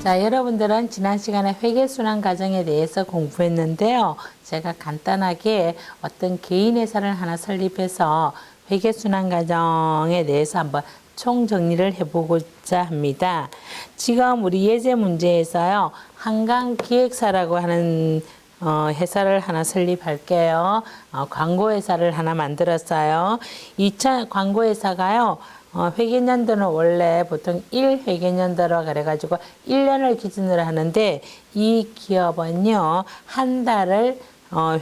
자, 여러분들은 지난 시간에 회계순환 과정에 대해서 공부했는데요. 제가 간단하게 어떤 개인회사를 하나 설립해서 회계순환 과정에 대해서 한번 총정리를 해보고자 합니다. 지금 우리 예제 문제에서요. 한강기획사라고 하는 회사를 하나 설립할게요. 광고회사를 하나 만들었어요. 광고회사가요. 회계연도는 원래 보통 1회계연도로 그래가지고 1년을 기준으로 하는데 이 기업은요, 한 달을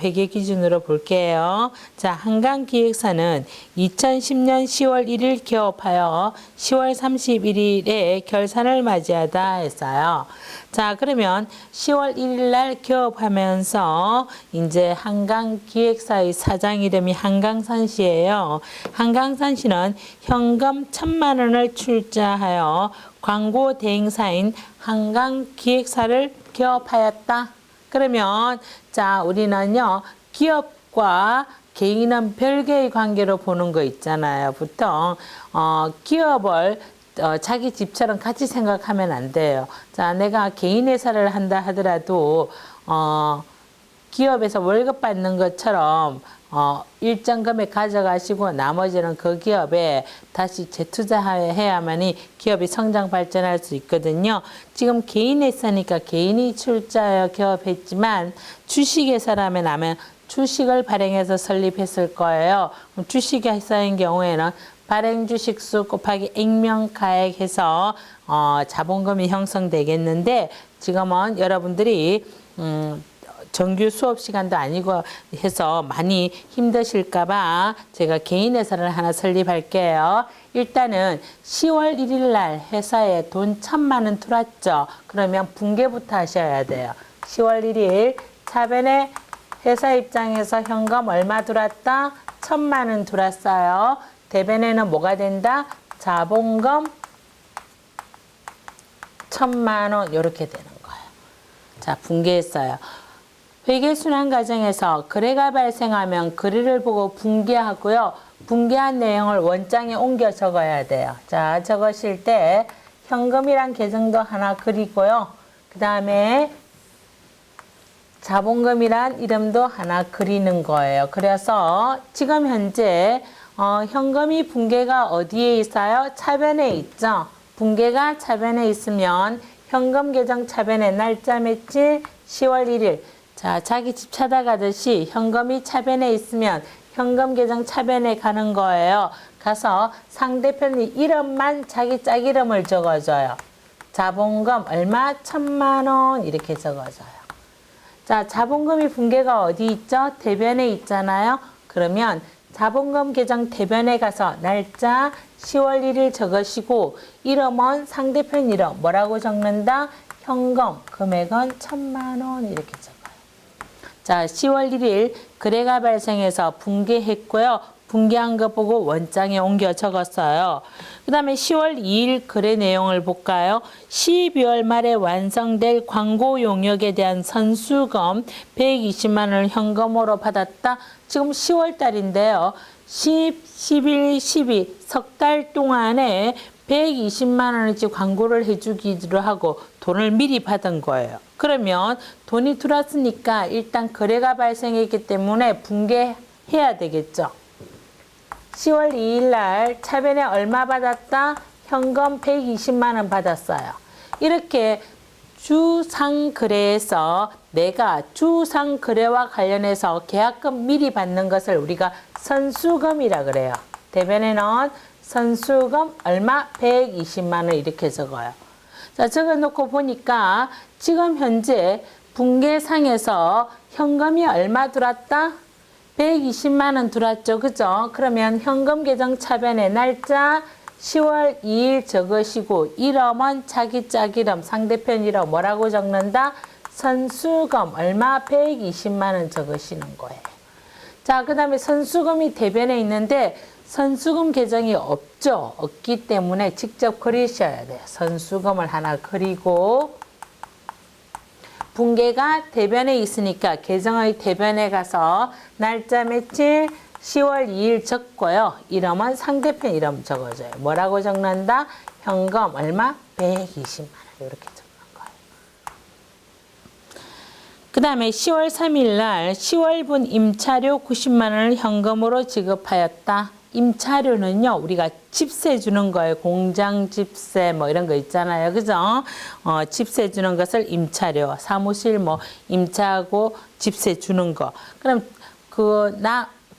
회계 기준으로 볼게요. 자, 한강기획사는 2010년 10월 1일 개업하여 10월 31일에 결산을 맞이하다 했어요. 자, 그러면 10월 1일 날 개업하면서 이제 한강기획사의 사장 이름이 한강산 씨예요. 한강산 씨는 현금 1,000만 원을 출자하여 광고 대행사인 한강기획사를 개업하였다. 그러면 자, 우리는요, 기업과 개인은 별개의 관계로 보는 거 있잖아요. 보통 기업을 자기 집처럼 같이 생각하면 안 돼요. 자, 내가 개인 회사를 한다 하더라도 기업에서 월급 받는 것처럼 일정 금액 가져가시고 나머지는 그 기업에 다시 재투자해야만이 기업이 성장 발전할 수 있거든요. 지금 개인 회사니까 개인이 출자하여 개업했지만 주식회사라면 아마 주식을 발행해서 설립했을 거예요. 주식회사인 경우에는 발행 주식수 곱하기 액면가액 해서 자본금이 형성되겠는데 지금은 여러분들이 정규 수업 시간도 아니고 해서 많이 힘드실까봐 제가 개인 회사를 하나 설립할게요. 일단은 10월 1일 날 회사에 돈 1,000만 원 들어왔죠. 그러면 분개부터 하셔야 돼요. 10월 1일 차변에 회사 입장에서 현금 얼마 들어왔다? 1,000만 원 들어왔어요. 대변에는 뭐가 된다? 자본금 1,000만 원 이렇게 되는 거예요. 자, 분개했어요. 회계순환 과정에서 거래가 발생하면 거래를 보고 분개하고요. 분개한 내용을 원장에 옮겨 적어야 돼요. 자, 적으실 때 현금이란 계정도 하나 그리고요. 그 다음에 자본금이란 이름도 하나 그리는 거예요. 그래서 지금 현재 현금이 분개가 어디에 있어요? 차변에 있죠. 분개가 차변에 있으면 현금 계정 차변에 날짜 며칠? 10월 1일. 자, 자기 집 찾아가듯이 현금이 차변에 있으면 현금 계정 차변에 가는 거예요. 가서 상대편이 이름만 자기 짝 이름을 적어줘요. 자본금 얼마? 1,000만 원 이렇게 적어줘요. 자, 자본금이 분개가 어디 있죠? 대변에 있잖아요. 그러면 자본금 계정 대변에 가서 날짜 10월 1일 적으시고 이름은 상대편 이름 뭐라고 적는다? 현금 금액은 1,000만 원 이렇게 적어요. 자, 10월 1일 거래가 발생해서 분개했고요. 분개한 거 보고 원장에 옮겨 적었어요. 그 다음에 10월 2일 거래 내용을 볼까요? 12월 말에 완성될 광고 용역에 대한 선수금 120만 원을 현금으로 받았다. 지금 10월 달인데요. 10, 11, 12 석 달 동안에 120만 원어치 광고를 해주기로 하고 돈을 미리 받은 거예요. 그러면 돈이 들어왔으니까 일단 거래가 발생했기 때문에 분개해야 되겠죠. 10월 2일 날 차변에 얼마 받았다? 현금 120만 원 받았어요. 이렇게 주상거래에서 내가 주상거래와 관련해서 계약금 미리 받는 것을 우리가 선수금이라 그래요. 대변에는 선수금 얼마? 120만 원 이렇게 적어요. 자, 적어놓고 보니까 지금 현재 분계상에서 현금이 얼마 들어왔다? 120만 원 들어왔죠. 그죠? 그러면 현금 계정 차변에 날짜 10월 2일 적으시고 이름은 자기 짝 이름, 상대편 이름 뭐라고 적는다? 선수금 얼마? 120만 원 적으시는 거예요. 자, 그 다음에 선수금이 대변에 있는데 선수금 계정이 없죠. 없기 때문에 직접 그리셔야 돼요. 선수금을 하나 그리고 분개가 대변에 있으니까 계정의 대변에 가서 날짜 며칠 10월 2일 적고요. 이름은 상대편 이름 적어줘요. 뭐라고 적는다? 현금 얼마? 120만 원 이렇게 적는 거예요. 그 다음에 10월 3일 날 10월분 임차료 90만 원을 현금으로 지급하였다. 임차료는요, 우리가 집세 주는 거예요. 공장 집세 뭐 이런 거 있잖아요. 그죠? 집세 주는 것을 임차료, 사무실 뭐 임차하고 집세 주는 거. 그럼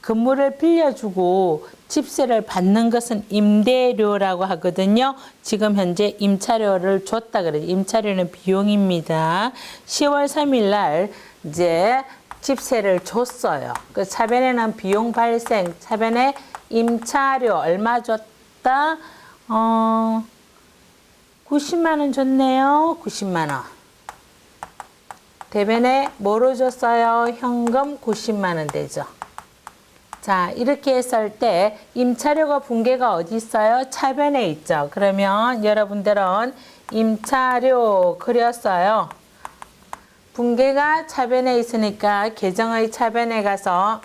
건물을 빌려주고 집세를 받는 것은 임대료라고 하거든요. 지금 현재 임차료를 줬다 그래요. 임차료는 비용입니다. 10월 3일 날 이제 집세를 줬어요. 그 차변에는 비용 발생, 차변에 임차료 얼마 줬다? 90만 원 줬네요. 90만 원. 대변에 뭐로 줬어요? 현금 90만 원 되죠. 자, 이렇게 했을 때 임차료가 분계가 어디 있어요? 차변에 있죠. 그러면 여러분들은 임차료 그렸어요. 분계가 차변에 있으니까 계정의 차변에 가서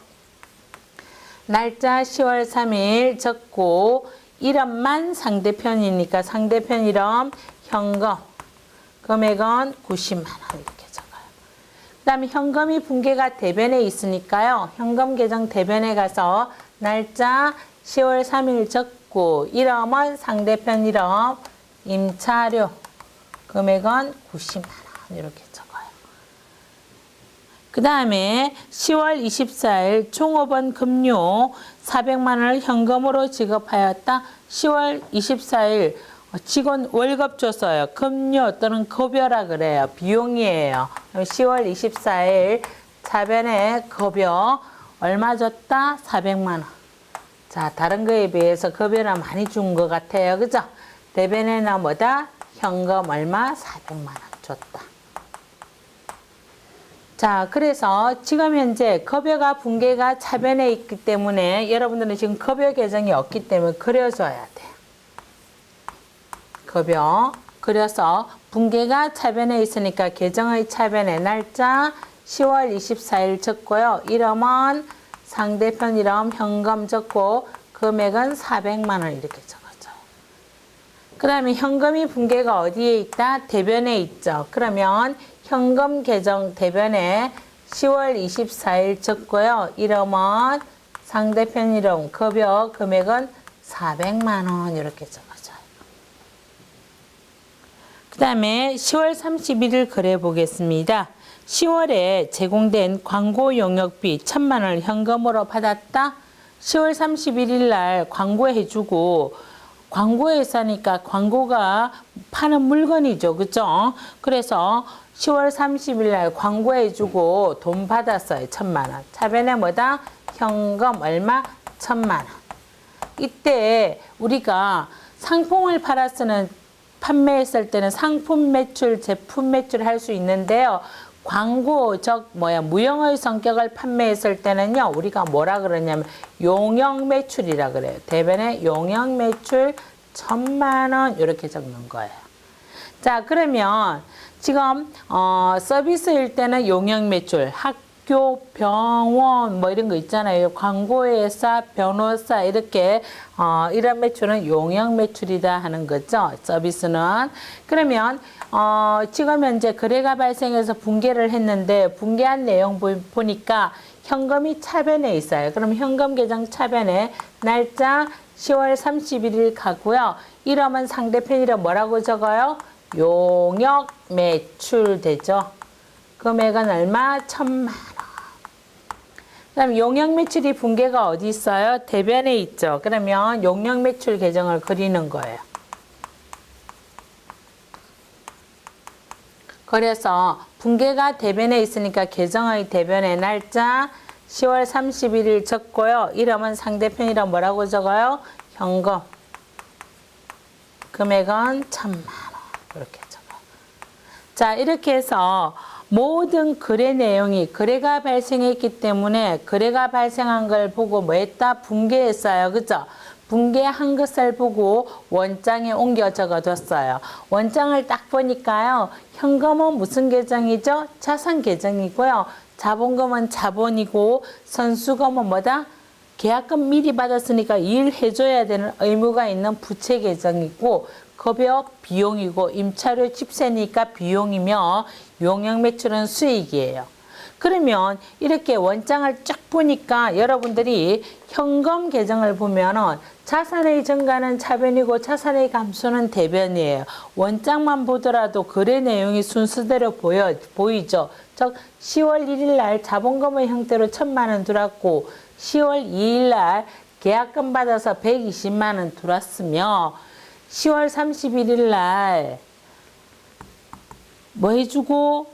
날짜 10월 3일 적고 이름만 상대편이니까 상대편 이름 현금 금액은 90만 원 이렇게 적어요. 그 다음에 현금이 분계가 대변에 있으니까요. 현금 계정 대변에 가서 날짜 10월 3일 적고 이름은 상대편 이름 임차료 금액은 90만 원 이렇게 적어요. 그 다음에 10월 24일 종업원 급료 400만 원을 현금으로 지급하였다. 10월 24일 직원 월급 줬어요. 급료 또는 급여라 그래요. 비용이에요. 10월 24일 차변에 급여 얼마 줬다? 400만 원. 자, 다른 거에 비해서 급여는 많이 준 것 같아요. 그죠? 대변에는 뭐다? 현금 얼마? 400만 원 줬다. 자, 그래서 지금 현재 급여가 분계가 차변에 있기 때문에 여러분들은 지금 급여 계정이 없기 때문에 그려줘야 돼요. 급여 그려서 분계가 차변에 있으니까 계정의 차변에 날짜 10월 24일 적고요. 이름은 상대편 이름 현금 적고 금액은 400만 원 이렇게 적어줘요. 그 다음에 현금이 분계가 어디에 있다? 대변에 있죠. 그러면 현금 계정 대변에 10월 24일 적고요. 이름은 상대편 이름 급여 금액은 400만 원 이렇게 적어줘요. 그 다음에 10월 31일 그래 보겠습니다. 10월에 제공된 광고 용역비 1000만 원을 현금으로 받았다. 10월 31일 날 광고해주고 광고회사니까 광고가 파는 물건이죠. 그죠? 그래서 10월 30일 날 광고해주고 돈 받았어요. 1000만 원. 차변에 뭐다? 현금 얼마? 1000만 원. 이때 우리가 상품을 판매했을 때는 상품 매출, 제품 매출 할 수 있는데요. 광고적 무형의 성격을 판매했을 때는요. 우리가 뭐라 그러냐면 용역 매출이라 그래요. 대변에 용역 매출 1000만 원 이렇게 적는 거예요. 자, 그러면 지금 서비스일 때는 용역 매출, 학교, 병원 뭐 이런 거 있잖아요. 광고회사, 변호사 이렇게 이런 매출은 용역 매출이다 하는 거죠. 서비스는. 그러면 지금 현재 거래가 발생해서 분계를 했는데 분계한 내용 보니까 현금이 차변에 있어요. 그럼 현금 계정 차변에 날짜 10월 31일 가고요. 이름은 상대편 이름 뭐라고 적어요? 용역 매출 되죠. 금액은 얼마? 1000만 원. 그다음 용역 매출이 분계가 어디 있어요? 대변에 있죠. 그러면 용역 매출 계정을 그리는 거예요. 그래서 분계가 대변에 있으니까 계정의 대변의 날짜 10월 31일 적고요. 이름은 상대편 이름 뭐라고 적어요? 현금. 금액은 1000만 원. 이렇게 적어요. 자, 이렇게 해서 모든 거래 내용이 거래가 발생했기 때문에 거래가 발생한 걸 보고 뭐 했다? 분계했어요. 그죠? 분계한 것을 보고 원장에 옮겨 적어뒀어요. 원장을 딱 보니까요. 현금은 무슨 계정이죠? 자산 계정이고요. 자본금은 자본이고 선수금은 뭐다? 계약금 미리 받았으니까 일해줘야 되는 의무가 있는 부채 계정이고 급여 비용이고 임차료 집세니까 비용이며 용역 매출은 수익이에요. 그러면 이렇게 원장을 쫙 보니까 여러분들이 현금 계정을 보면은 자산의 증가는 차변이고 자산의 감소는 대변이에요. 원장만 보더라도 거래 내용이 순서대로 보이죠. 즉 10월 1일 날 자본금의 형태로 1,000만 원 들어왔고 10월 2일 날 계약금 받아서 120만 원 들어왔으며 10월 31일 날 뭐 해주고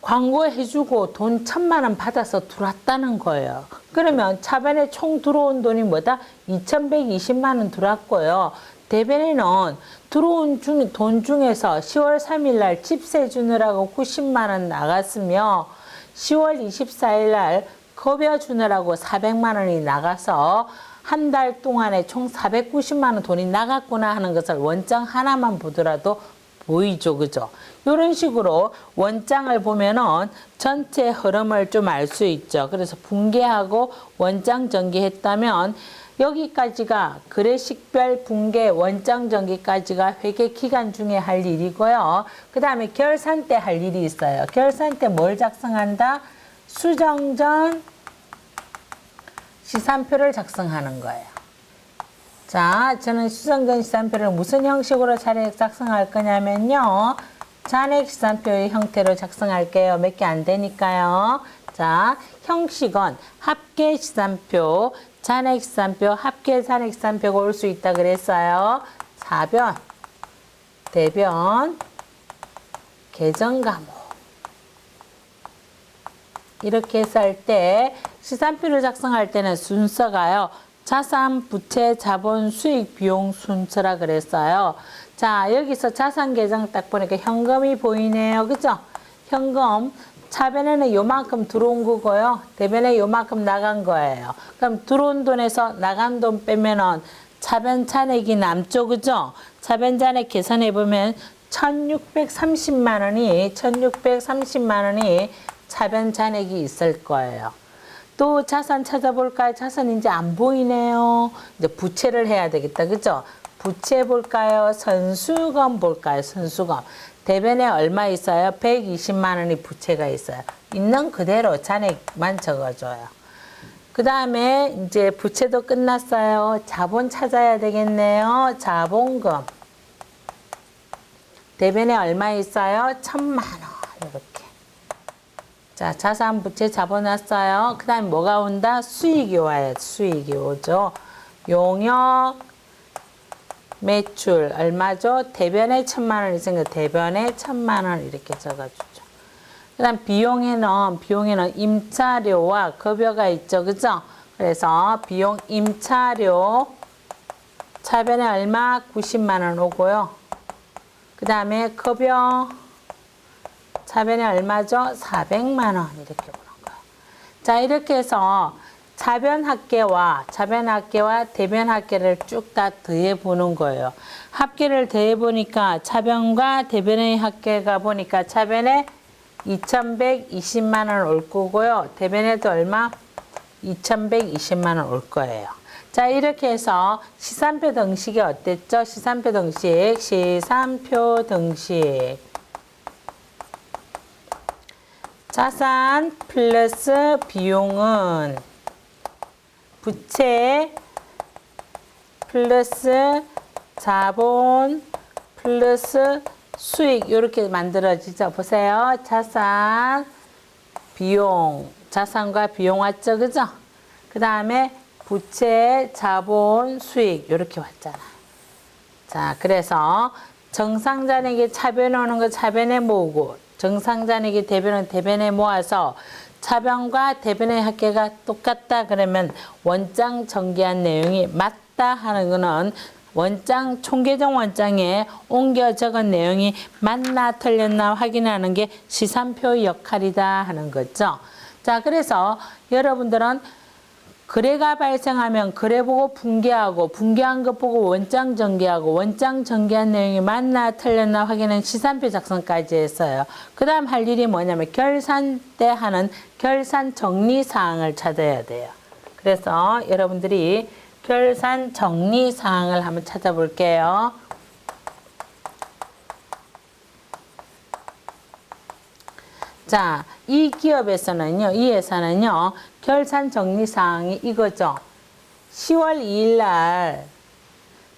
광고 해주고 돈 1,000만 원 받아서 들어왔다는 거예요. 그러면 차변에 총 들어온 돈이 뭐다? 2,120만 원 들어왔고요. 대변에는 들어온 돈 중에서 10월 3일 날 집세 주느라고 90만 원 나갔으며 10월 24일 날 급여 주느라고 400만 원이 나가서 한 달 동안에 총 490만 원 돈이 나갔구나 하는 것을 원장 하나만 보더라도 보이죠, 그죠? 이런 식으로 원장을 보면은 전체 흐름을 좀 알 수 있죠. 그래서 분계하고 원장 전개했다면 여기까지가 거래식별 분계 원장 전개까지가 회계 기간 중에 할 일이고요. 그 다음에 결산 때 할 일이 있어요. 결산 때 뭘 작성한다? 수정전 시산표를 작성하는 거예요. 자, 저는 수정전 시산표를 무슨 형식으로 작성할 거냐면요. 잔액 시산표의 형태로 작성할게요. 몇 개 안 되니까요. 자, 형식은 합계 시산표, 잔액 시산표, 합계 잔액 시산표가 올 수 있다 그랬어요. 사변, 대변, 계정 감호. 이렇게 해서 할 때 시산표를 작성할 때는 순서가요. 자산, 부채, 자본, 수익, 비용 순서라 그랬어요. 자, 여기서 자산 계정 딱 보니까 현금이 보이네요. 그죠? 현금, 차변에는 요만큼 들어온 거고요. 대변에 요만큼 나간 거예요. 그럼 들어온 돈에서 나간 돈 빼면은 차변 잔액이 남죠. 그죠? 차변 잔액 계산해 보면 1,630만 원이 차변 잔액이 있을 거예요. 또 자산 찾아볼까요? 자산 이제 안 보이네요. 이제 부채를 해야 되겠다. 그죠? 부채 볼까요? 선수금 볼까요? 선수금. 대변에 얼마 있어요? 120만 원이 부채가 있어요. 있는 그대로 잔액만 적어줘요. 그 다음에 이제 부채도 끝났어요. 자본 찾아야 되겠네요. 자본금. 대변에 얼마 있어요? 1,000만 원. 이렇게. 자, 자산, 부채, 자본 왔어요. 그 다음에 뭐가 온다? 수익이 와요. 수익이 오죠. 용역, 매출, 얼마죠? 대변에 1,000만 원 있으니까 대변에 1,000만 원 이렇게 적어주죠. 그 다음 비용에는 임차료와 급여가 있죠. 그죠? 그래서 비용, 임차료, 차변에 얼마? 90만 원 오고요. 그 다음에 급여, 차변에 얼마죠? 400만 원 이렇게 보는 거예요. 자, 이렇게 해서 차변 합계와 대변 합계를 쭉 다 더해 보는 거예요. 합계를 더해 보니까 차변과 대변의 합계가 보니까 차변에 2,120만 원 올 거고요. 대변에도 얼마? 2,120만 원 올 거예요. 자, 이렇게 해서 시산표 등식이 어땠죠? 시산표 등식. 자산 플러스 비용은 부채 플러스 자본 플러스 수익 이렇게 만들어지죠. 보세요. 자산, 비용, 자산과 비용 왔죠. 그죠? 그 다음에 부채, 자본, 수익 이렇게 왔잖아요. 자, 그래서 정상잔액이 차변에 오는 거 차변에 모으고 정상잔액이 대변은 대변에 모아서 차변과 대변의 합계가 똑같다 그러면 원장 전개한 내용이 맞다 하는 거는 원장 총계정 원장에 옮겨 적은 내용이 맞나 틀렸나 확인하는 게 시산표 역할이다 하는 거죠. 자, 그래서 여러분들은 거래가 발생하면 거래 보고 분계하고 분계한 것 보고 원장 전개하고 원장 전개한 내용이 맞나 틀렸나 확인하는 시산표 작성까지 했어요. 그 다음 할 일이 뭐냐면 결산 때 하는 결산 정리 사항을 찾아야 돼요. 그래서 여러분들이 결산 정리 사항을 한번 찾아볼게요. 자, 이 기업에서는요, 이 회사는요, 결산 정리 사항이 이거죠. 10월 2일 날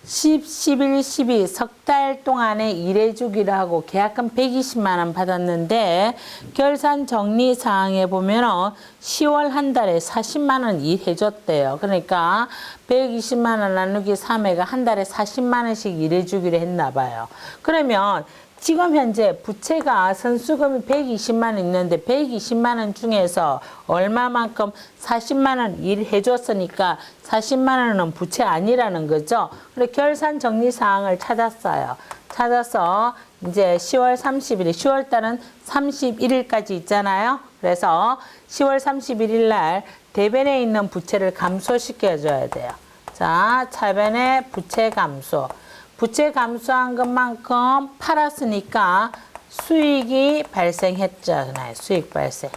10, 11, 12 석 달 동안에 일해주기로 하고 계약금 120만 원 받았는데 결산 정리 사항에 보면 10월 한 달에 40만 원 일해줬대요. 그러니까 120만 원 나누기 3회가 한 달에 40만 원씩 일해주기로 했나 봐요. 그러면 지금 현재 부채가 선수금이 120만 원 있는데 120만 원 중에서 얼마만큼 40만 원 일해줬으니까 40만 원은 부채 아니라는 거죠. 그래서 결산 정리 사항을 찾았어요. 찾아서 이제 10월 30일, 10월 달은 31일까지 있잖아요. 그래서 10월 31일 날 대변에 있는 부채를 감소시켜줘야 돼요. 자, 차변의 부채 감소. 부채 감소한 것만큼 팔았으니까 수익이 발생했잖아요. 수익 발생.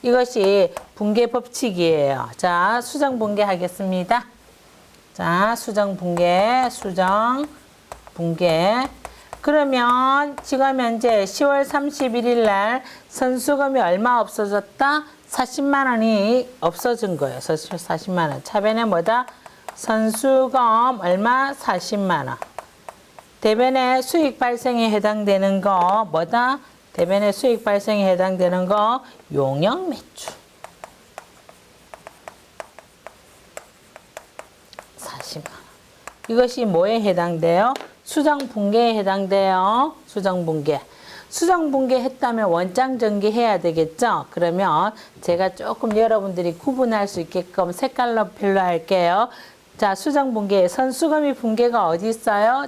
이것이 분계 법칙이에요. 자, 수정 분계 하겠습니다. 자, 수정 분계. 그러면 지금 현재 10월 31일 날 선수금이 얼마 없어졌다? 40만 원이 없어진 거예요. 40만 원. 차변에 뭐다? 선수금 얼마? 40만 원. 대변의 수익 발생에 해당되는 거 뭐다? 대변의 수익 발생에 해당되는 거 용역 매출. 40만 원. 이것이 뭐에 해당돼요? 수정 분계에 해당돼요. 수정 분계. 수정 분계 했다면 원장 전개해야 되겠죠? 그러면 제가 조금 여러분들이 구분할 수 있게끔 색깔로 별로 할게요. 자, 수정 분계. 선수금이 분계가 어디 있어요?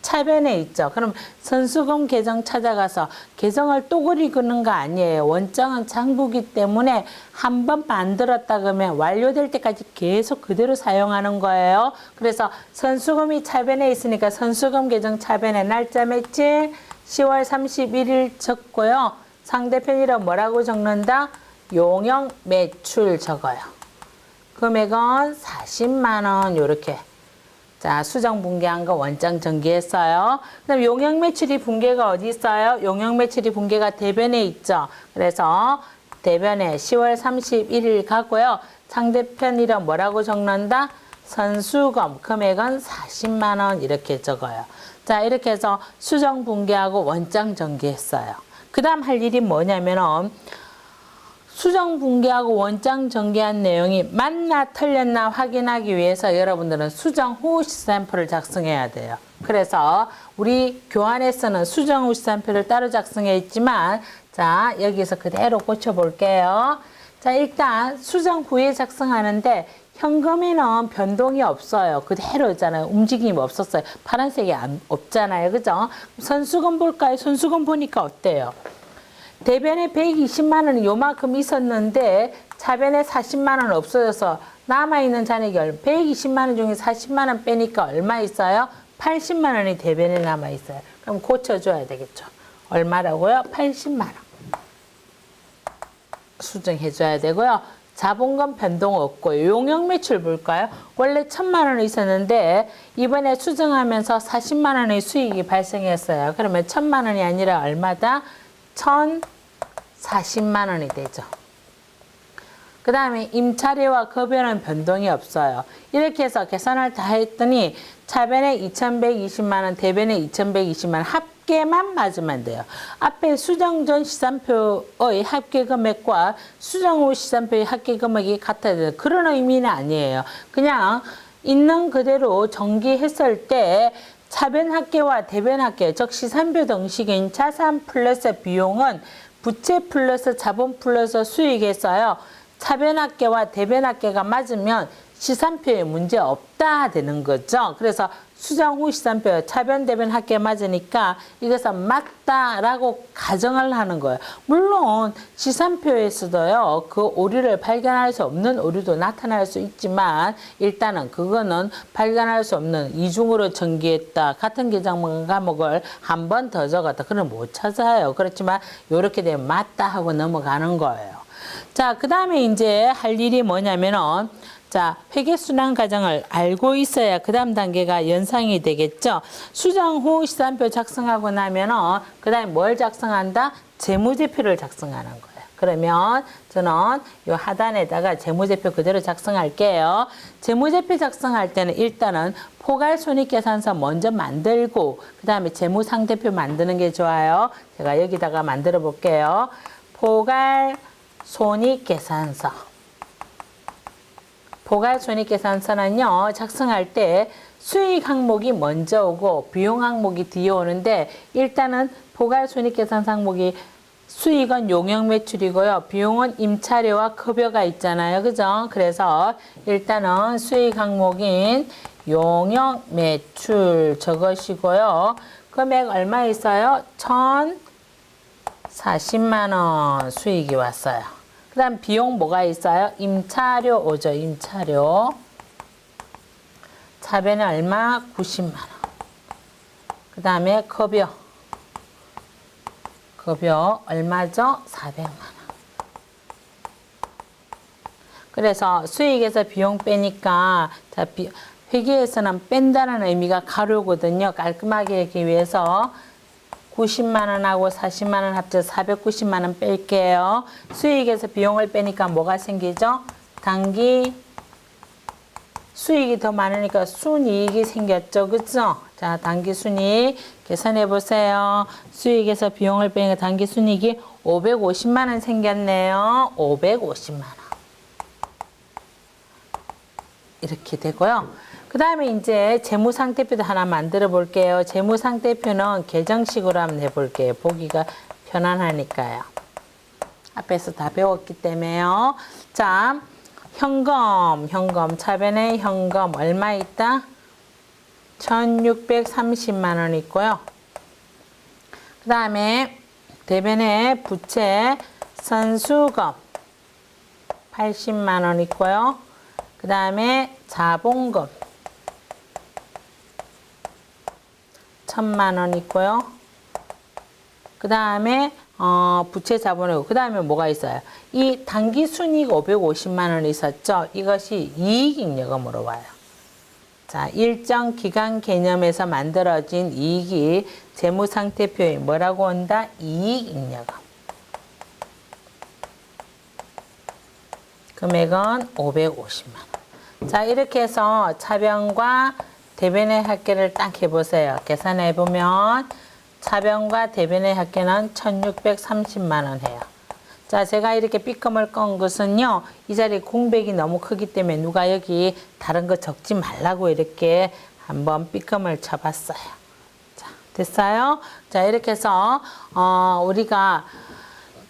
차변에 있죠. 그럼 선수금 계정 찾아가서 계정을 또 그리는 거 아니에요. 원장은 장부기 때문에 한번 만들었다 그러면 완료될 때까지 계속 그대로 사용하는 거예요. 그래서 선수금이 차변에 있으니까 선수금 계정 차변에 날짜 며칠 10월 31일 적고요. 상대편 이름 뭐라고 적는다? 용역 매출 적어요. 금액은 40만 원 이렇게. 자, 수정 분계한 거 원장 전개했어요. 그다음 용역 매출이 분계가 어디 있어요? 용역 매출이 분계가 대변에 있죠. 그래서 대변에 10월 31일 가고요. 상대편 이름 뭐라고 적는다? 선수금 금액은 40만 원 이렇게 적어요. 자, 이렇게 해서 수정 분계하고 원장 전개했어요. 그다음 할 일이 뭐냐면은 수정 분계하고 원장 전개한 내용이 맞나 틀렸나 확인하기 위해서 여러분들은 수정 후 시산표를 작성해야 돼요. 그래서 우리 교환에서는 수정 후 시산표를 따로 작성해 있지만 자, 여기서 그대로 고쳐볼게요. 자, 일단 수정 후에 작성하는데 현금에는 변동이 없어요. 그대로잖아요. 움직임이 없었어요. 파란색이 없잖아요. 그죠? 선수금 볼까요? 선수금 보니까 어때요? 대변에 120만 원이 요만큼 있었는데 차변에 40만 원 없어져서 남아있는 잔액이 120만 원 중에 40만 원 빼니까 얼마 있어요? 80만 원이 대변에 남아있어요. 그럼 고쳐줘야 되겠죠. 얼마라고요? 80만 원. 수정해줘야 되고요. 자본금 변동 없고요. 용역 매출 볼까요? 원래 1,000만 원이 있었는데 이번에 수정하면서 40만 원의 수익이 발생했어요. 그러면 1,000만 원이 아니라 얼마다? 1,040만 원이 되죠. 그 다음에 임차료와 급여는 변동이 없어요. 이렇게 해서 계산을 다 했더니 차변에 2,120만 원, 대변에 2,120만 원 합계만 맞으면 돼요. 앞에 수정 전 시산표의 합계 금액과 수정 후 시산표의 합계 금액이 같아야 돼요. 그런 의미는 아니에요. 그냥 있는 그대로 전기했을 때 차변 합계와 대변 합계, 즉 시산표 등식인 자산 플러스 비용은 부채 플러스 자본 플러스 수익에서요. 차변 합계와 대변 합계가 맞으면 시산표에 문제 없다 되는 거죠. 그래서 수정 후 시산표 차변 대변 합계 맞으니까 이것은 맞다라고 가정을 하는 거예요. 물론 시산표에서도요. 그 오류를 발견할 수 없는 오류도 나타날 수 있지만 일단은 그거는 발견할 수 없는 이중으로 전개했다. 같은 계정 과목을 한 번 더 적었다. 그럼 못 찾아요. 그렇지만 이렇게 되면 맞다 하고 넘어가는 거예요. 자, 그 다음에 이제 할 일이 뭐냐면은 자, 회계순환 과정을 알고 있어야 그 다음 단계가 연상이 되겠죠. 수정 후 시산표 작성하고 나면은 그 다음에 뭘 작성한다? 재무제표를 작성하는 거예요. 그러면 저는 이 하단에다가 재무제표 그대로 작성할게요. 재무제표 작성할 때는 일단은 포괄손익계산서 먼저 만들고 그 다음에 재무상태표 만드는 게 좋아요. 제가 여기다가 만들어 볼게요. 포괄손익계산서. 포괄손익계산서는요, 작성할 때 수익 항목이 먼저 오고 비용 항목이 뒤에 오는데 일단은 포괄손익계산서 항목이 수익은 용역 매출이고요. 비용은 임차료와 급여가 있잖아요. 그죠? 그래서 일단은 수익 항목인 용역 매출 저것이고요. 금액 얼마 있어요? 1,040만 원 수익이 왔어요. 그 다음 비용 뭐가 있어요? 임차료 오죠. 임차료. 차변은 얼마? 90만 원. 그 다음에 급여. 급여 얼마죠? 400만 원. 그래서 수익에서 비용 빼니까 자, 회계에서는 뺀다는 의미가 가로거든요. 깔끔하게 하기 위해서 90만 원하고 40만 원 합쳐서 490만 원 뺄게요. 수익에서 비용을 빼니까 뭐가 생기죠? 단기 수익이 더 많으니까 순이익이 생겼죠. 그죠? 자, 단기 순이익 계산해 보세요. 수익에서 비용을 빼니까 단기 순이익이 550만 원 생겼네요. 550만 원. 이렇게 되고요. 그 다음에 이제 재무상태표도 하나 만들어 볼게요. 재무상태표는 계정식으로 한번 해볼게요. 보기가 편안하니까요. 앞에서 다 배웠기 때문에요. 자, 현금, 차변에 현금 얼마 있다? 1,630만 원 있고요. 그 다음에 대변에 부채 선수금 80만 원 있고요. 그 다음에 자본금 1,000만 원 있고요. 그 다음에 부채 자본이고 그 다음에 뭐가 있어요? 이 단기 순이익 550만 원 있었죠? 이것이 이익잉여금으로 와요. 자, 일정 기간 개념에서 만들어진 이익이 재무상태표에 뭐라고 온다? 이익잉여금. 금액은 550만 원. 자, 이렇게 해서 차변과 대변의 합계를 딱 해보세요. 계산해보면 차변과 대변의 합계는 1,630만 원 해요. 자, 제가 이렇게 B컴을 건 것은요, 이 자리 공백이 너무 크기 때문에 누가 여기 다른 거 적지 말라고 이렇게 한번 B컴을 쳐봤어요. 자, 됐어요? 자, 이렇게 해서 우리가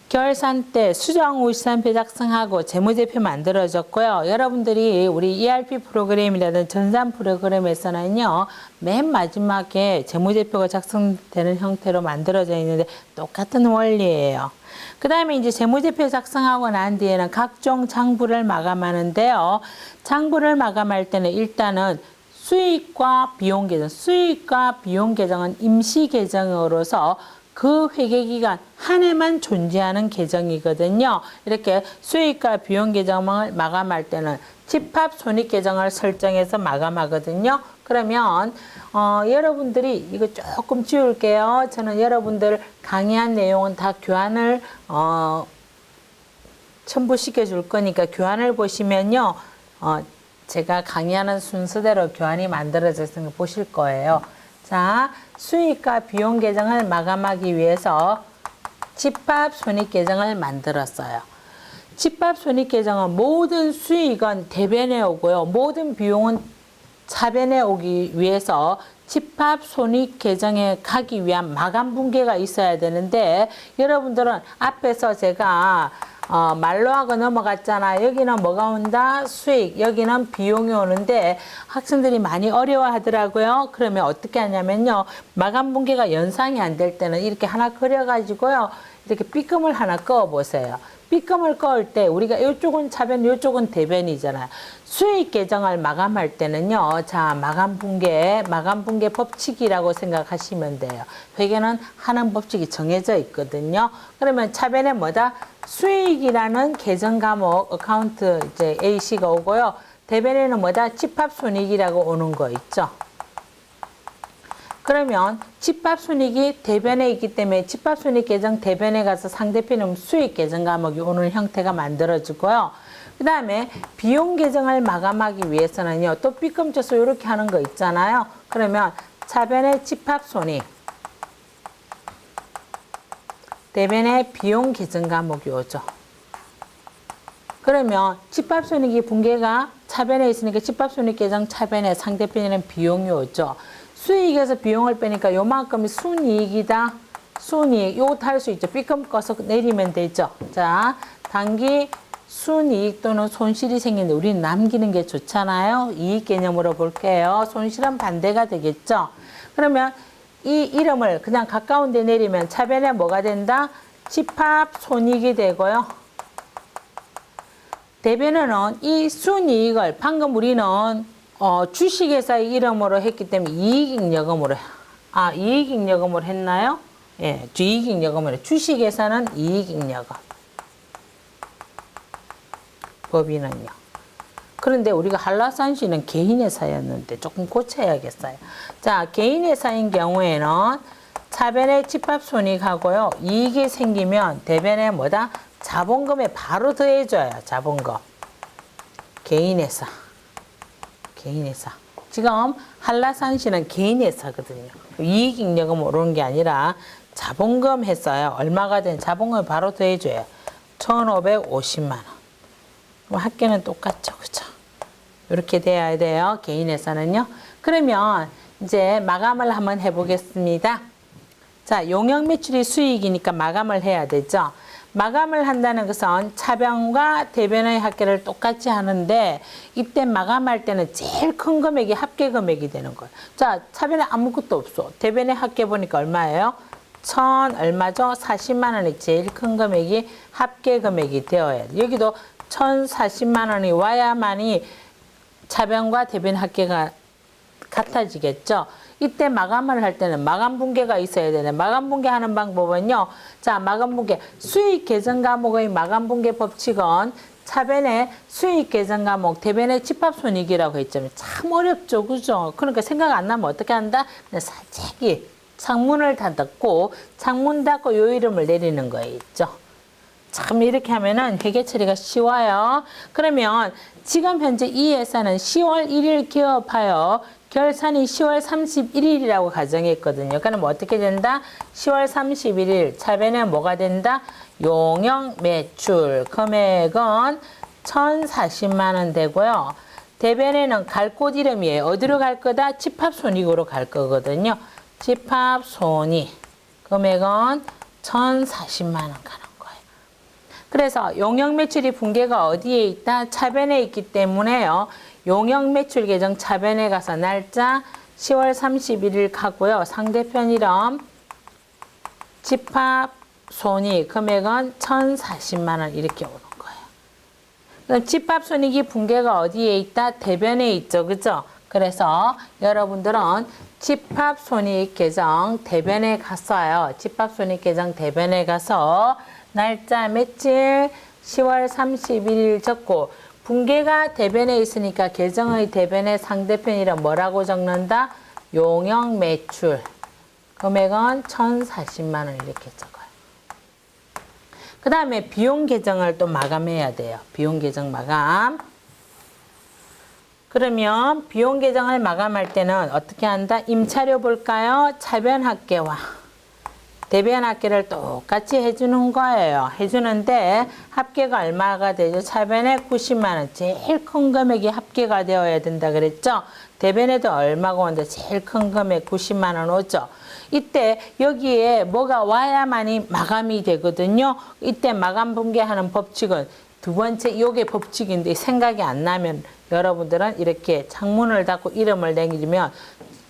결산 때 수정 우시산표 작성하고 재무제표 만들어졌고요. 여러분들이 우리 ERP 프로그램이라든 전산 프로그램에서는요, 맨 마지막에 재무제표가 작성되는 형태로 만들어져 있는데 똑같은 원리예요. 그 다음에 이제 재무제표 작성하고 난 뒤에는 각종 장부를 마감하는데요. 장부를 마감할 때는 일단은 수익과 비용 계정, 수익과 비용 계정은 임시 계정으로서 그 회계기간 한 해만 존재하는 계정이거든요. 이렇게 수익과 비용 계정을 마감할 때는 집합손익계정을 설정해서 마감하거든요. 그러면 여러분들이 이거 조금 지울게요. 저는 여러분들 강의한 내용은 다 교환을 첨부시켜 줄 거니까 교환을 보시면요. 제가 강의하는 순서대로 교환이 만들어져 있는 거 보실 거예요. 자, 수익과 비용 계정을 마감하기 위해서 집합손익계정을 만들었어요. 집합손익계정은 모든 수익은 대변에 오고요. 모든 비용은 차변에 오기 위해서 집합손익계정에 가기 위한 마감분계가 있어야 되는데 여러분들은 앞에서 제가 말로 하고 넘어갔잖아. 여기는 뭐가 온다? 수익. 여기는 비용이 오는데 학생들이 많이 어려워하더라고요. 그러면 어떻게 하냐면요. 마감 분계가 연상이 안 될 때는 이렇게 하나 그려가지고요. 이렇게 B금을 하나 그어보세요. B금을 그을 때 우리가 이쪽은 차변, 이쪽은 대변이잖아요. 수익 계정을 마감할 때는요. 자, 마감 분계 법칙이라고 생각하시면 돼요. 회계는 하는 법칙이 정해져 있거든요. 그러면 차변에 뭐다? 수익이라는 계정 과목 어카운트 이제 A씨가 오고요. 대변에는 뭐다? 집합손익이라고 오는 거 있죠. 그러면 집합순이익이 대변에 있기 때문에 집합순이익 계정 대변에 가서 상대편은 수익 계정 과목이 오는 형태가 만들어지고요. 그 다음에 비용 계정을 마감하기 위해서는요. 또 B금쳐서 이렇게 하는 거 있잖아요. 그러면 차변의 집합손익, 대변의 비용 계정 과목이 오죠. 그러면 집합손익이 분계가 차변에 있으니까 집합손익 계정 차변에 상대편에는 비용이 오죠. 수익에서 비용을 빼니까 요만큼이 순이익이다. 순이익. 요것도 할 수 있죠. B금 꺼서 내리면 되죠. 자, 단기 순이익 또는 손실이 생기는데 우리는 남기는 게 좋잖아요. 이익 개념으로 볼게요. 손실은 반대가 되겠죠. 그러면 이 이름을 그냥 가까운 데 내리면 차변에 뭐가 된다? 집합손익이 되고요. 대변에는 이 순이익을 방금 우리는 주식회사의 이름으로 했기 때문에 이익잉여금으로 이익잉여금으로 했나요? 예, 이익잉여금으로. 주식회사는 이익잉여금. 법인은요. 그런데 우리가 한라산시는 개인회사였는데 조금 고쳐야겠어요. 자, 개인회사인 경우에는 차변에 집합손익하고요. 이익이 생기면 대변에 뭐다? 자본금에 바로 더해줘요. 자본금. 개인회사. 개인회사. 지금 한라산시는 개인회사거든요. 이익잉여금 오르는 게 아니라 자본금 했어요. 얼마가 된 자본금을 바로 더해줘요. 1,550만 원. 그럼 합계는 똑같죠. 그죠? 이렇게 돼야 돼요. 개인회사는요. 그러면 이제 마감을 한번 해보겠습니다. 자, 용역 매출이 수익이니까 마감을 해야 되죠. 마감을 한다는 것은 차변과 대변의 합계를 똑같이 하는데 이때 마감할 때는 제일 큰 금액이 합계 금액이 되는 거예요. 자, 차변에 아무것도 없어. 대변의 합계 보니까 얼마예요? 얼마죠? 40만 원이 제일 큰 금액이 합계 금액이 되어야 돼. 여기도 1,040만 원이 와야만이 차변과 대변 합계가 같아지겠죠. 이때 마감을 할 때는 마감 분계가 있어야 되네. 마감 분계하는 방법은요. 자, 마감 분계. 수익 계정 과목의 마감 분계 법칙은 차변의 수익 계정 과목, 대변의 집합손익이라고 했잖아요. 참 어렵죠. 그죠? 그러니까 생각 안 나면 어떻게 한다? 그냥 살짝이 창문을 닫고 창문 닫고 요 이름을 내리는 거에 있죠. 참 이렇게 하면은 회계 처리가 쉬워요. 그러면 지금 현재 이 회사는 10월 1일 기업하여 결산이 10월 31일이라고 가정했거든요. 그럼 어떻게 된다? 10월 31일 차변에 뭐가 된다? 용역 매출 금액은 1,040만 원 되고요. 대변에는 갈 곳 이름이에요. 어디로 갈 거다? 집합손익으로 갈 거거든요. 집합손익 금액은 1,040만 원 가는 거예요. 그래서 용역 매출이 분계가 어디에 있다? 차변에 있기 때문에요. 용역 매출 계정 차변에 가서 날짜 10월 31일 가고요. 상대편 이름 집합손익 금액은 1,040만 원 이렇게 오는 거예요. 그럼 집합손익이 분계가 어디에 있다? 대변에 있죠. 그죠? 그래서 여러분들은 집합손익 계정 대변에 갔어요. 집합손익 계정 대변에 가서 날짜 며칠 10월 31일 적고 분계가 대변에 있으니까 계정의 대변의 상대편이라 뭐라고 적는다? 용역 매출 금액은 1,040만 원 이렇게 적어요. 그 다음에 비용 계정을 또 마감해야 돼요. 비용 계정 마감. 그러면 비용 계정을 마감할 때는 어떻게 한다? 임차료 볼까요? 차변 합계와 대변 합계를 똑같이 해주는 거예요. 해주는데 합계가 얼마가 되죠? 차변에 90만 원. 제일 큰 금액이 합계가 되어야 된다 그랬죠? 대변에도 얼마가 오는데 제일 큰 금액 90만 원 오죠? 이때 여기에 뭐가 와야만이 마감이 되거든요. 이때 마감 분계하는 법칙은 두 번째 요게 법칙인데 생각이 안 나면 여러분들은 이렇게 창문을 닫고 이름을 남기면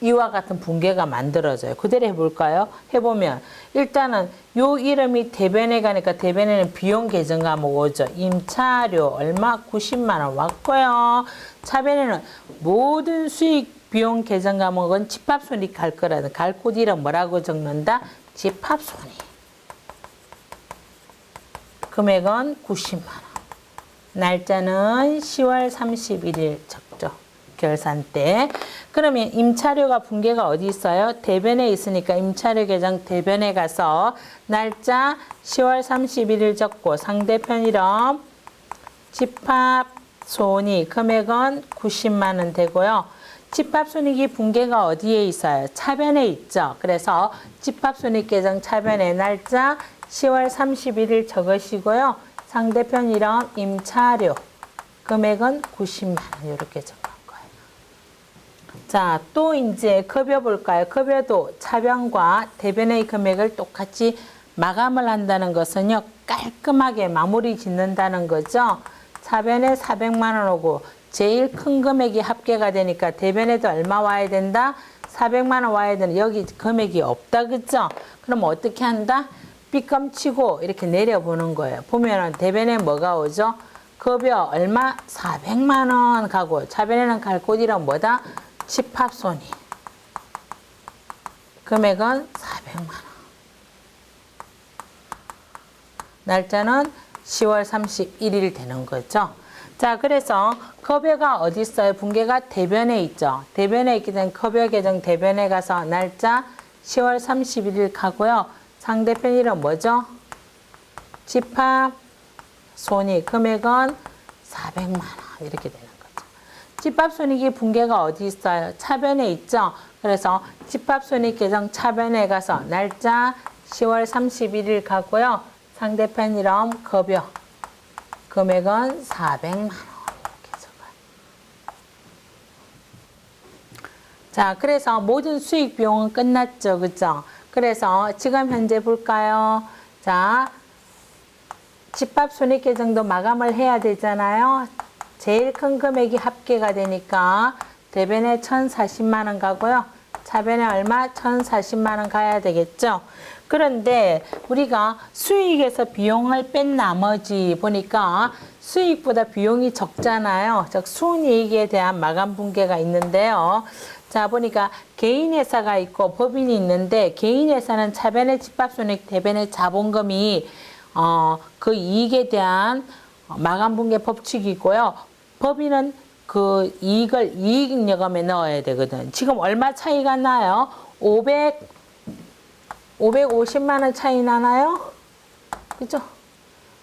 이와 같은 분계가 만들어져요. 그대로 해볼까요? 해보면 일단은 요 이름이 대변에 가니까 대변에는 비용 계정 과목 오죠. 임차료 얼마? 90만 원 왔고요. 차변에는 모든 수익 비용 계정 과목은 집합손익 갈 거라는 갈 곳 이름 뭐라고 적는다? 집합손익. 금액은 90만 원. 날짜는 10월 31일 적죠. 결산 때. 그러면 임차료가 분계가 어디 있어요? 대변에 있으니까 임차료 계정 대변에 가서 날짜 10월 31일 적고 상대편 이름 집합 손익 금액은 90만 원 되고요. 집합손익이 분계가 어디에 있어요? 차변에 있죠. 그래서 집합손익 계정 차변에 날짜 10월 31일 적으시고요. 상대편 이름 임차료 금액은 90만 원 이렇게 적은 거예요. 자, 또 이제 급여 볼까요? 급여도 차변과 대변의 금액을 똑같이 마감을 한다는 것은요. 깔끔하게 마무리 짓는다는 거죠. 차변에 400만 원 오고 제일 큰 금액이 합계가 되니까 대변에도 얼마 와야 된다? 400만 원 와야 되는 여기 금액이 없다. 그죠? 그럼 어떻게 한다? 삐끔치고 이렇게 내려보는 거예요. 보면은 대변에 뭐가 오죠? 급여 얼마? 400만 원 가고 차변에는 갈 곳 이름 뭐다? 집합손익. 금액은 400만 원. 날짜는 10월 31일 되는 거죠. 자, 그래서 급여가 어디 있어요? 분계가 대변에 있죠. 대변에 있기 때문에 급여 계정 대변에 가서 날짜 10월 31일 가고요. 상대편 이름 뭐죠? 집합 손익 금액은 400만 원 이렇게 되는 거죠. 집합 손익이 분계가 어디 있어요? 차변에 있죠. 그래서 집합 손익 계정 차변에 가서 날짜 10월 31일 가고요. 상대편 이름 급여 금액은 400만 원 이렇게 적어요. 자, 그래서 모든 수익 비용은 끝났죠. 그죠? 그래서 지금 현재 볼까요? 자, 집합 손익 계정도 마감을 해야 되잖아요. 제일 큰 금액이 합계가 되니까 대변에 1,040만 원 가고요. 차변에 얼마? 1,040만 원 가야 되겠죠. 그런데 우리가 수익에서 비용을 뺀 나머지 보니까 수익보다 비용이 적잖아요. 즉 순이익에 대한 마감 분계가 있는데요. 자, 보니까 개인회사가 있고 법인이 있는데 개인회사는 차변의 집합손익, 대변의 자본금이 그 이익에 대한 마감 분계 법칙이고요. 법인은 그 이익을 이익여금에 넣어야 되거든. 지금 얼마 차이가 나요? 550만 원 차이 나나요? 그죠?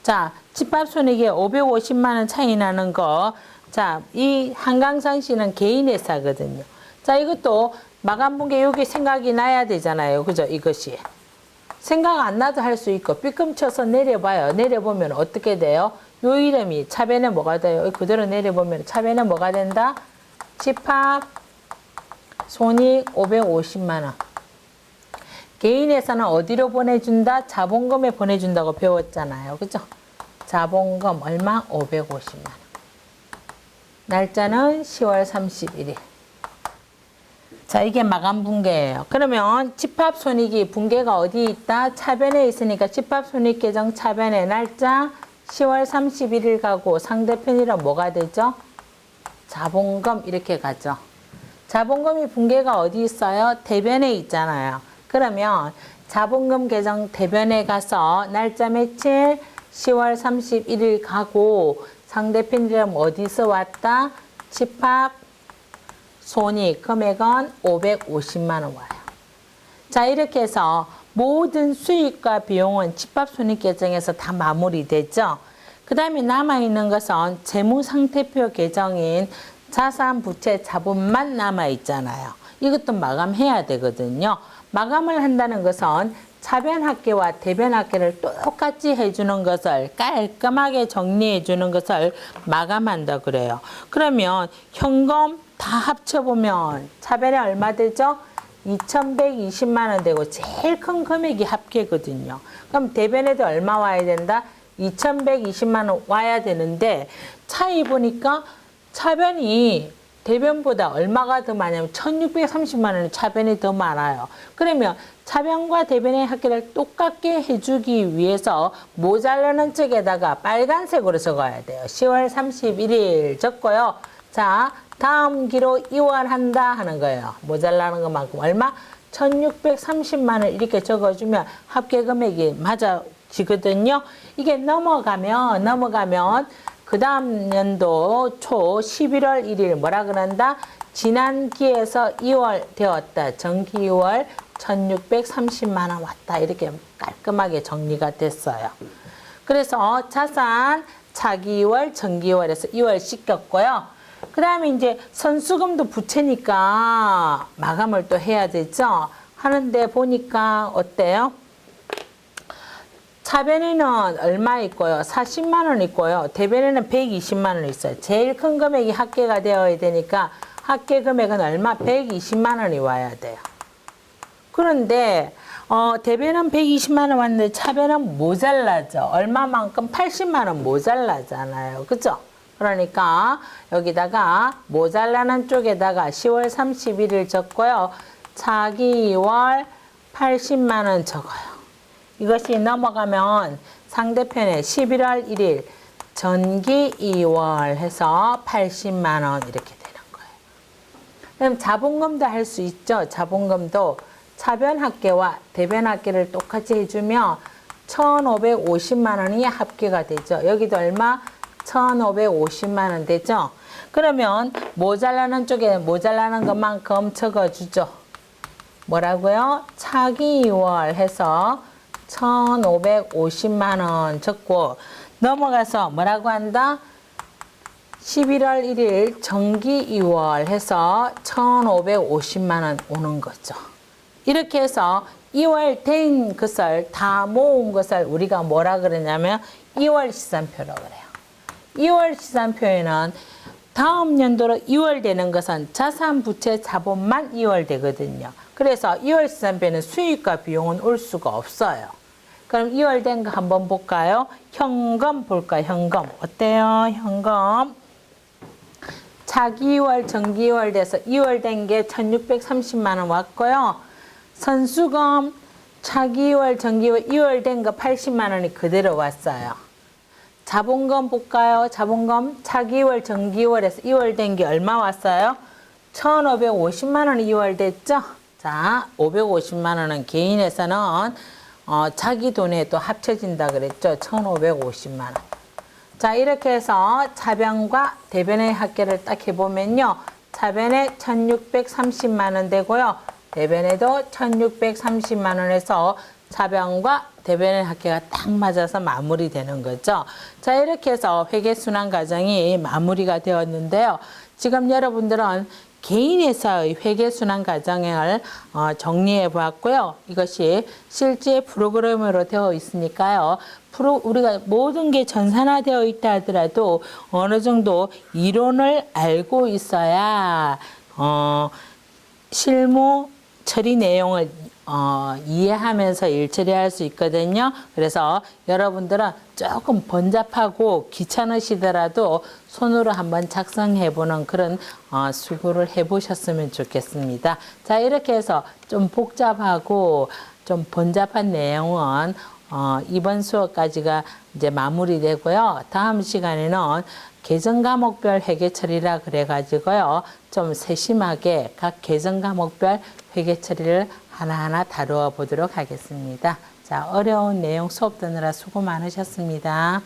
자, 집합손익에 550만 원 차이 나는 거. 자, 이 한강상 씨는 개인회사거든요. 자, 이것도 마감분계 여기 생각이 나야 되잖아요. 그죠? 이것이. 생각 안 나도 할 수 있고, 삐끔쳐서 내려봐요. 내려보면 어떻게 돼요? 요 이름이 차변에 뭐가 돼요? 그대로 내려보면 차변에 뭐가 된다? 집합 손익 550만 원. 개인에서는 어디로 보내준다? 자본금에 보내준다고 배웠잖아요. 그죠? 자본금 얼마? 550만 원. 날짜는 10월 31일. 자, 이게 마감 분계예요. 그러면 집합 손익이 분계가 어디 있다? 차변에 있으니까 집합 손익 계정 차변에 날짜 10월 31일 가고 상대편이랑 뭐가 되죠? 자본금 이렇게 가죠. 자본금이 분계가 어디 있어요? 대변에 있잖아요. 그러면 자본금 계정 대변에 가서 날짜 며칠? 10월 31일 가고 상대편이랑 어디서 왔다? 집합 손익 금액은 550만 원 와요. 자, 이렇게 해서 모든 수익과 비용은 집합손익 계정에서 다 마무리되죠. 그 다음에 남아있는 것은 재무상태표 계정인 자산, 부채, 자본만 남아있잖아요. 이것도 마감해야 되거든요. 마감을 한다는 것은 차변 합계와 대변 합계를 똑같이 해주는 것을 깔끔하게 정리해주는 것을 마감한다 그래요. 그러면 현금 다 합쳐보면 차변에 얼마 되죠? 2,120만 원 되고 제일 큰 금액이 합계거든요. 그럼 대변에도 얼마 와야 된다? 2,120만 원 와야 되는데 차이 보니까 차변이 대변보다 얼마가 더 많냐면 1,630만 원이 차변이 더 많아요. 그러면 차변과 대변의 합계를 똑같게 해주기 위해서 모자라는 쪽에다가 빨간색으로 적어야 돼요. 10월 31일 적고요. 자, 다음 기로 이월한다 하는 거예요. 모자라는 것만큼 얼마? 1,630만 원 이렇게 적어주면 합계 금액이 맞아 지거든요. 이게 넘어가면 그 다음 연도 초 11월 1일 뭐라 그런다? 지난 기에서 2월 되었다. 정기 2월 1630만 원 왔다. 이렇게 깔끔하게 정리가 됐어요. 그래서 자산 차기 2월, 정기 2월에서 2월 씻겼고요. 그 다음에 이제 선수금도 부채니까 마감을 또 해야 되죠. 하는데 보니까 어때요? 차변에는 얼마 있고요? 40만 원 있고요. 대변에는 120만 원 있어요. 제일 큰 금액이 합계가 되어야 되니까 합계 금액은 얼마? 120만 원이 와야 돼요. 그런데 대변은 120만 원 왔는데 차변은 모자라죠. 얼마만큼? 80만 원 모자라잖아요. 그죠? 그러니까 여기다가 모자라는 쪽에다가 10월 31일 적고요. 차기 2월 80만 원 적어요. 이것이 넘어가면 상대편에 11월 1일 전기 2월 해서 80만 원 이렇게 되는 거예요. 그럼 자본금도 할 수 있죠. 자본금도 차변 합계와 대변 합계를 똑같이 해주면 1,550만 원이 합계가 되죠. 여기도 얼마? 1,550만 원 되죠. 그러면 모자라는 쪽에 모자라는 것만큼 적어주죠. 뭐라고요? 차기 2월 해서 1,550만 원 적고 넘어가서 뭐라고 한다? 11월 1일 정기 2월 해서 1,550만 원 오는 거죠. 이렇게 해서 2월 된 것을 다 모은 것을 우리가 뭐라 그러냐면 2월 시산표라고 그래요. 2월 시산표에는 다음 연도로 2월 되는 것은 자산, 부채, 자본만 2월 되거든요. 그래서 2월 시산표에는 수익과 비용은 올 수가 없어요. 그럼 2월 된 거 한번 볼까요? 현금 볼까요? 현금. 어때요? 현금. 차기 2월, 정기 2월 돼서 2월 된 게 1,630만 원 왔고요. 선수금 차기 2월, 정기 2월 된 거 80만 원이 그대로 왔어요. 자본금 볼까요? 자본금 차기 2월, 정기 2월에서 2월 된 게 얼마 왔어요? 1,550만 원이 2월 됐죠? 자, 550만 원은 개인에서는 자기 돈에 또 합쳐진다 그랬죠? 1,550만 원. 자, 이렇게 해서 차변과 대변의 합계를 딱 해보면요. 차변에 1,630만 원 되고요. 대변에도 1,630만 원에서 차변과 대변의 합계가 딱 맞아서 마무리되는 거죠. 자, 이렇게 해서 회계순환 과정이 마무리가 되었는데요. 지금 여러분들은 개인에서의 회계순환 과정을 정리해 보았고요. 이것이 실제 프로그램으로 되어 있으니까요. 우리가 모든 게 전산화되어 있다 하더라도 어느 정도 이론을 알고 있어야 실무 처리 내용을 이해하면서 일 처리할 수 있거든요. 그래서 여러분들은 조금 번잡하고 귀찮으시더라도 손으로 한번 작성해보는 그런 수고를 해보셨으면 좋겠습니다. 자, 이렇게 해서 좀 복잡하고 좀 번잡한 내용은 이번 수업까지가 이제 마무리되고요. 다음 시간에는 계정 과목별 회계 처리라 그래가지고요. 좀 세심하게 각 계정 과목별 회계 처리를 하나하나 다루어 보도록 하겠습니다. 자, 어려운 내용 수업 듣느라 수고 많으셨습니다.